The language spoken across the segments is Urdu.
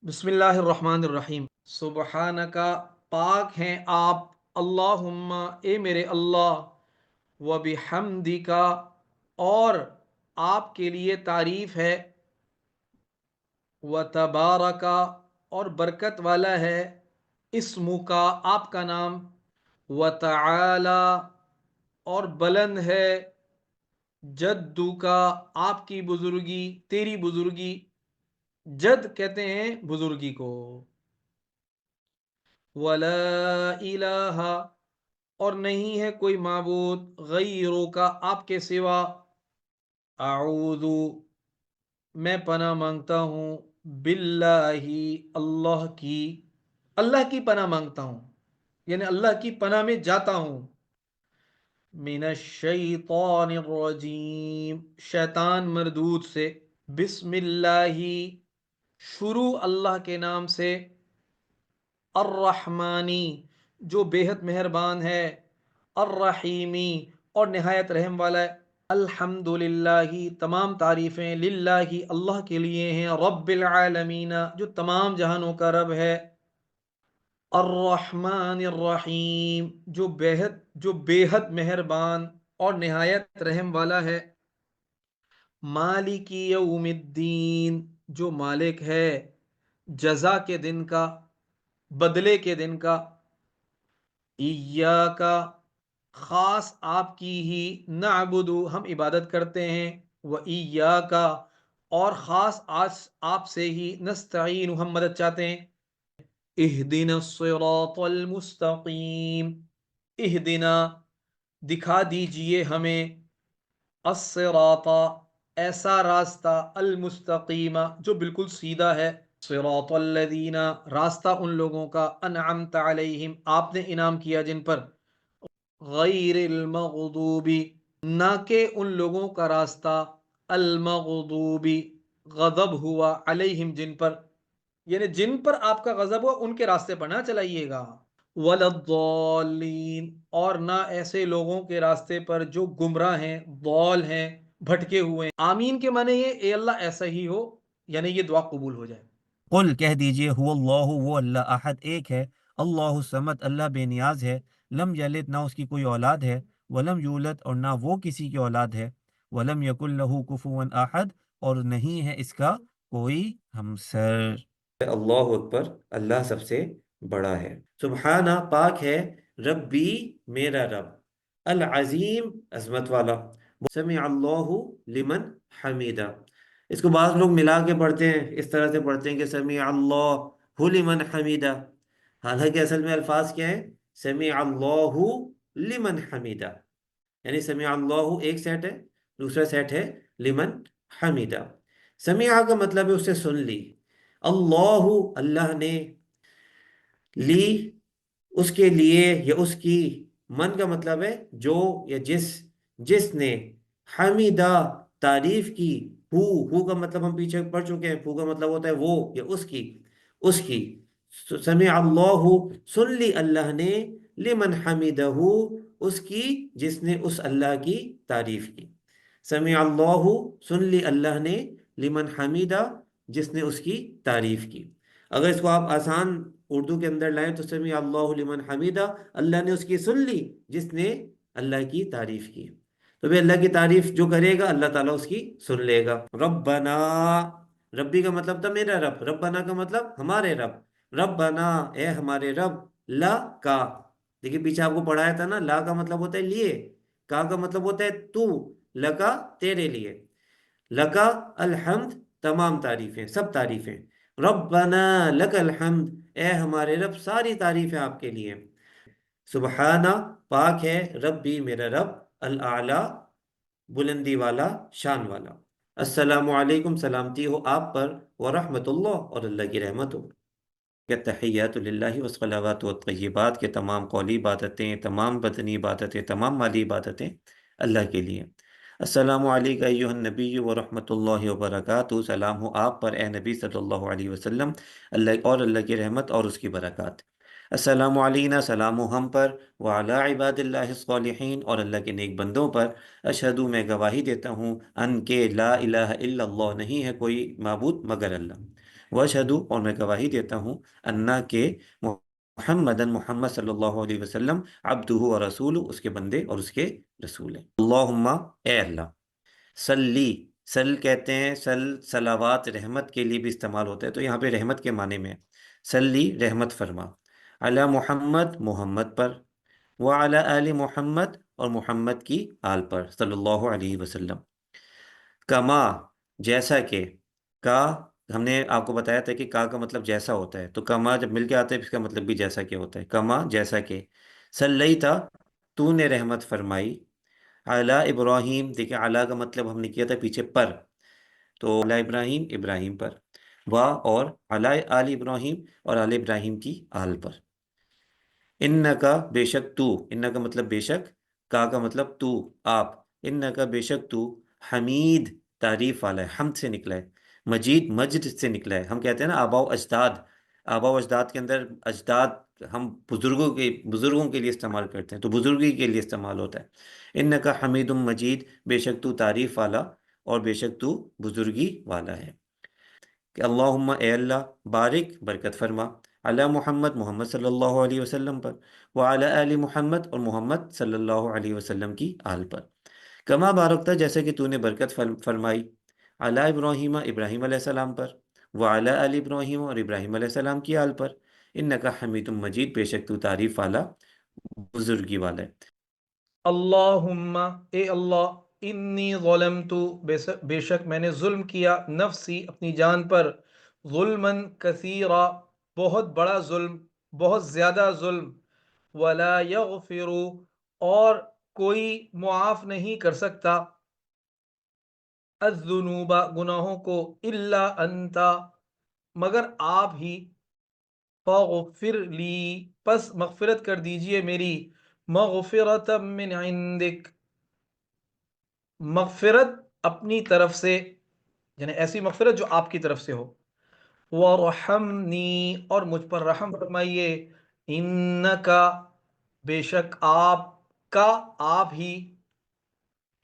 بسم اللہ الرحمن الرحیم۔ سبحانکا، پاک ہیں آپ، اللہم، اے میرے اللہ، و بحمدکا، اور آپ کے لیے تعریف ہے، و تبارکا، اور برکت والا ہے، اسمکا، آپ کا نام، و تعالی، اور بلند ہے، جدکا، آپ کی بزرگی، تیری بزرگی، جد کہتے ہیں بزرگی کو، ولا الہ، اور نہیں ہے کوئی معبود غیروں کا، آپ کے سوا، اعوذ، میں پناہ مانگتا ہوں، باللہ، اللہ کی پناہ مانگتا ہوں، یعنی اللہ کی پناہ میں جاتا ہوں، من الشیطان الرجیم، شیطان مردود سے، بسم اللہ، شروع اللہ کے نام سے، الرحمانی، جو بے حد مہربان ہے، الرحیمی، اور نہایت رحم والا ہے، الحمد للہ، تمام تعریفیں للہ، اللہ کے لیے ہیں، رب العالمین، جو تمام جہانوں کا رب ہے، الرحمن الرحیم، جو بے حد مہربان اور نہایت رحم والا ہے، مالک یوم الدین، جو مالک ہے جزا کے دن کا، بدلے کے دن کا، ایاکا، خاص آپ کی ہی، نعبد، ہم عبادت کرتے ہیں، و ایاکا، اور خاص آج آپ سے ہی، نستعین، ہم مدد چاہتے ہیں، اہدنا الصراط المستقیم، اہدنا، دکھا دیجئے ہمیں، الصراط، ایسا راستہ، المستقیم، جو بالکل سیدھا ہے، صراط الذین، راستہ ان لوگوں کا، انعمت علیہم، آپ نے انعام کیا جن پر، غیر المغضوب، نہ کہ ان لوگوں کا راستہ، المغضوب، غضب ہوا، علیہم، جن پر، یعنی جن پر آپ کا غضب ہوا ان کے راستے پر نہ چلائیے گا، ولا الضالین، اور نہ ایسے لوگوں کے راستے پر جو گمراہ ہیں، ضال ہیں، بھٹکے ہوئے ہیں۔ آمین کے معنی یہ، اے اللہ ایسا ہی ہو، یعنی یہ دعا قبول ہو جائے۔ قل کہہ دیجئے، هو اللہ، وہ اللہ، احد، ایک ہے، اللہ الصمد، اللہ بے نیاز ہے، لم یلد، نہ اس کی کوئی اولاد ہے، ولم یولد، اور نہ وہ کسی کی اولاد ہے، ولم یکن لہ کفوا احد، اور نہیں ہے اس کا کوئی ہمسر۔ اللہ اکبر، اللہ سب سے بڑا ہے۔ سبحانہ، پاک ہے، ربی، میرا رب، العظیم، عظمت والا، سمع اللہ لمن حمیدہ۔ اس کو بعض لوگ ملا کے پڑھتے ہیں، اس طرح سے پڑھتے ہیں کہ سمع اللہ لمن حمیدہ، حالانکہ اصل میں الفاظ کیا ہیں؟ سمع اللہ لمن حمیدہ، یعنی سمع اللہ ایک سیٹ ہے، دوسرا سیٹ ہے لمن حمیدہ۔ سمع کا مطلب ہے اسے سن لی، اللہ، اللہ نے، لی، اس کے لیے یا اس کی، من کا مطلب ہے جو یا جس نے، حمیدہ، تعریف کی، ہو کا مطلب ہم پیچھے پڑھ چکے ہیں، ہو کا مطلب ہوتا ہے وہ یا اس کی سمع اللہ، سن لی اللہ نے، لمن حمیدہ، اس کی جس نے اس اللہ کی تعریف کی۔ سمع اللہ، سن لی اللہ نے، لمن حمیدہ، جس نے اس کی تعریف کی۔ اگر اس کو آپ آسان اردو کے اندر لائیں تو سمع اللہ لمن حمیدہ، اللہ نے اس کی سن لی جس نے اللہ کی تعریف کی۔ تو بھی اللہ کی تعریف جو کرے گا اللہ تعالیٰ اس کی سن لے گا۔ ربنا، ربی کا مطلب تھا میرا رب، ربنا کا مطلب ہمارے رب، ربنا، اے ہمارے رب، لا کا، دیکھیے پیچھے آپ کو پڑھایا تھا نا، لا کا مطلب ہوتا ہے لیے، کا مطلب ہوتا ہے تو، لکا، تیرے لیے، لکا الحمد، تمام تعریفیں، سب تعریفیں، ربنا لک الحمد، اے ہمارے رب ساری تعریفیں آپ کے لیے، سبحانہ، پاک ہے، ربی، میرا رب، الاعلی، بلندی والا، شان والا، السلام علیکم، سلامتی ہو آپ پر، ورحمت اللہ، اور اللہ کی رحمت ہو، کہ تحیات للہ والصلوات والطیبات، کے تمام قولی عبادتیں، تمام بدنی عبادتیں، تمام مالی عبادتیں اللہ کے لیے۔ السلام علیکم ایہا النبی ورحمۃ اللہ وبرکاتہ، سلام ہو آپ پر اے نبی صلی اللہ علیہ وسلم، اللہ کی رحمت اور اس کی برکات۔ السلام علینا، سلام ہو ہم پر، وعلی عباد اللہ الصالحین، اور اللہ کے نیک بندوں پر۔ اشہدو، میں گواہی دیتا ہوں، ان کے لا الہ الا اللہ، نہیں ہے کوئی معبود مگر اللہ، واشہدو، اور میں گواہی دیتا ہوں، انا کے محمدن، محمد صلی اللہ علیہ وسلم، عبدہ و رسول، اس کے بندے اور اس کے رسول ہیں۔ اللہم، اے اللہ، سلی، سل کہتے ہیں، صلوات رحمت کے لیے بھی استعمال ہوتا ہے، تو یہاں پہ رحمت کے معنی میں ہے۔ سلی، رحمت فرما، علی محمد، محمد پر، وعلی آل محمد، اور محمد کی آل پر، صلی اللہ علیہ وسلم، کما، جیسا کہ، کا، ہم نے آپ کو بتایا تھا کہ کا مطلب جیسا ہوتا ہے، تو کما جب مل کے آتا ہے اس کا مطلب بھی جیسا کہ ہوتا ہے، کما، جیسا کہ، صلیتا، تو نے رحمت فرمائی، علی ابراہیم، دیکھیں اعلیٰ کا مطلب ہم نے کیا تھا پیچھے پر، تو علی ابراہیم، ابراہیم پر، اور علی آل ابراہیم، اور آل ابراہیم کی آل پر، انکا، بے شک تو، انکا مطلب بے شک، کا مطلب تو، آپ، انکا بے شک تو، حمید، تعریف والا ہے، حمد سے نکلا ہے، مجید، مجد سے نکلا ہے، ہم کہتے ہیں نا آباء و اجداد، آباء و اجداد کے اندر اجداد ہم بزرگوں کے لیے استعمال کرتے ہیں، تو بزرگی کے لیے استعمال ہوتا ہے، انکا حمید مجید، بے شک تو تعریف والا اور بے شک تو بزرگی والا ہے، کہ اللہم، اے اللہ، بارک، برکت فرما، علی محمد، محمد صلی اللہ علیہ وسلم پر، وعلی آل محمد، اور محمد صلی اللہ علیہ وسلم کی آل پر، کما بارکتا، جیسے کہ تو نے برکت فرمائی، علی ابراہیم، ابراہیم علیہ السلام پر، وعلی آل ابراہیم، اور ابراہیم علیہ السلام کی آل پر، انکا حمید مجید، بے شک تو تعریف والا، بزرگی والا ہے۔ اللہم، اے اللہ، انی ظلمت، بے شک میں نے ظلم کیا، نفسی، اپنی جان پر، ظلمن کثیرا، بہت بڑا ظلم، بہت زیادہ ظلم، ولا یغفر، اور کوئی معاف نہیں کر سکتا، الذنوب، گناہوں کو، الا انت، مگر آپ ہی، فاغفر لی، پس مغفرت کر دیجئے میری، مغفرۃ من عندک، مغفرت اپنی طرف سے، یعنی ایسی مغفرت جو آپ کی طرف سے ہو، وَرْحَمْنِی، اور مجھ پر رحم فرمائیے، اِنَّکَ، بے شک آپ کا، آپ ہی،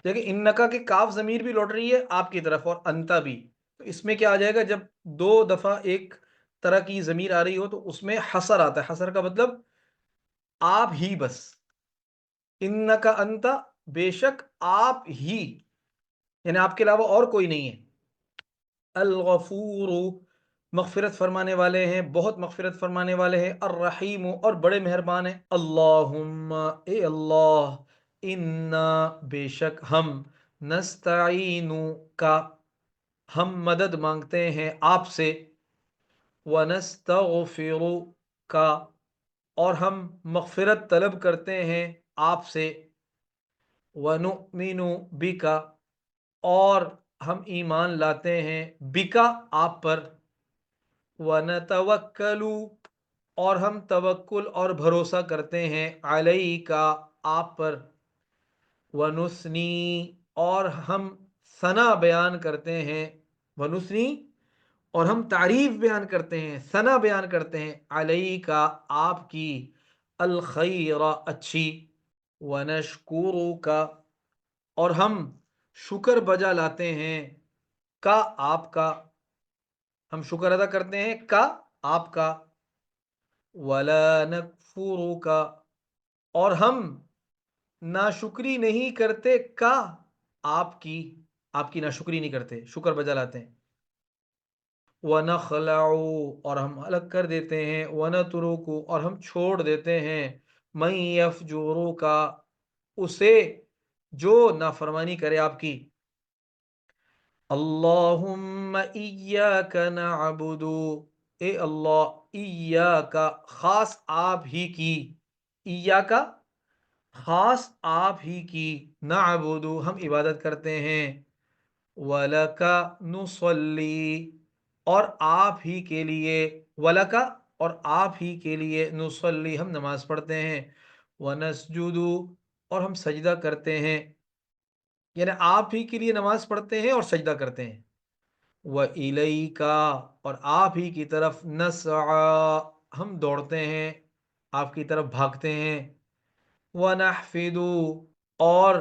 دیکھیں انکا کے کاف ضمیر بھی لوٹ رہی ہے آپ کی طرف اور انتا بھی، تو اس میں کیا آ جائے گا، جب دو دفعہ ایک طرح کی ضمیر آ رہی ہو تو اس میں حصر آتا ہے، حصر کا مطلب آپ ہی بس، انکا انتا، بے شک آپ ہی، یعنی آپ کے علاوہ اور کوئی نہیں ہے، الغفور، مغفرت فرمانے والے ہیں، بہت مغفرت فرمانے والے ہیں، الرحیم، اور بڑے مہربان ہیں، اللہم، اے اللہ، انا، بے شک ہم، نستعین کا، ہم مدد مانگتے ہیں آپ سے، ونستغفر کا، اور ہم مغفرت طلب کرتے ہیں آپ سے، ونؤمن بک، اور ہم ایمان لاتے ہیں، بکا، آپ پر، وَنَتَوَكَّلُ، اور ہم توکل اور بھروسہ کرتے ہیں، عَلَيْكَ، آپ پر، وَنُثْنِي، اور ہم ثنا بیان کرتے ہیں، وَنُثْنِي، اور ہم تعریف بیان کرتے ہیں، ثنا بیان کرتے ہیں، عَلَيْكَ، آپ کی، الخیر، اچھی، وَنَشْكُرُكَ، اور ہم شکر بجا لاتے ہیں، کا، آپ کا، ہم شکر ادا کرتے ہیں، کا، آپ کا، وَلَا نَكْفُرُكَ، اور ہم ناشکری نہیں کرتے، کا، آپ کی ناشکری نہیں کرتے، شکر بجا لاتے ہیں، وَنَخْلَعُ، اور ہم الگ کر دیتے ہیں، وَنَتْرُكُ، اور ہم چھوڑ دیتے ہیں، مَن يَفْجُرُكَ، اسے جو نافرمانی کرے آپ کی، اللہم ایاک نعبد، اے اللہ، ایاک، خاص آپ ہی کی، ایاک، خاص آپ ہی کی، نعبد، ہم عبادت کرتے ہیں، وَلَکَ نُصَلِّی، اور آپ ہی کے لیے، وَلَکَ، اور آپ ہی کے لیے، نُصَلِّی، ہم نماز پڑھتے ہیں، وَنَسْجُدُ، اور ہم سجدہ کرتے ہیں، یعنی آپ ہی کے لیے نماز پڑھتے ہیں اور سجدہ کرتے ہیں، وَإِلَيْكَ، اور آپ ہی کی طرف، نسعى، ہم دوڑتے ہیں، آپ کی طرف بھاگتے ہیں، وَنَحْفِدُ اور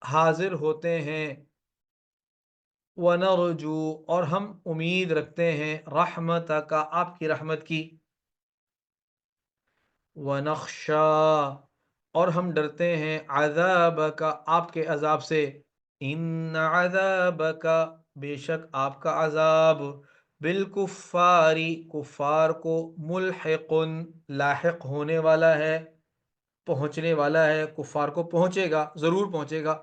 حاضر ہوتے ہیں، وَنَرْجُو اور ہم امید رکھتے ہیں، رحمتک آپ کی رحمت کی، وَنَخْشَىٰ اور ہم ڈرتے ہیں، عذابک آپ کے عذاب سے، ان عذابک بے شک آپ کا عذاب، بالکفاری کفار کو، ملحق لاحق ہونے والا ہے، پہنچنے والا ہے، کفار کو پہنچے گا، ضرور پہنچے گا،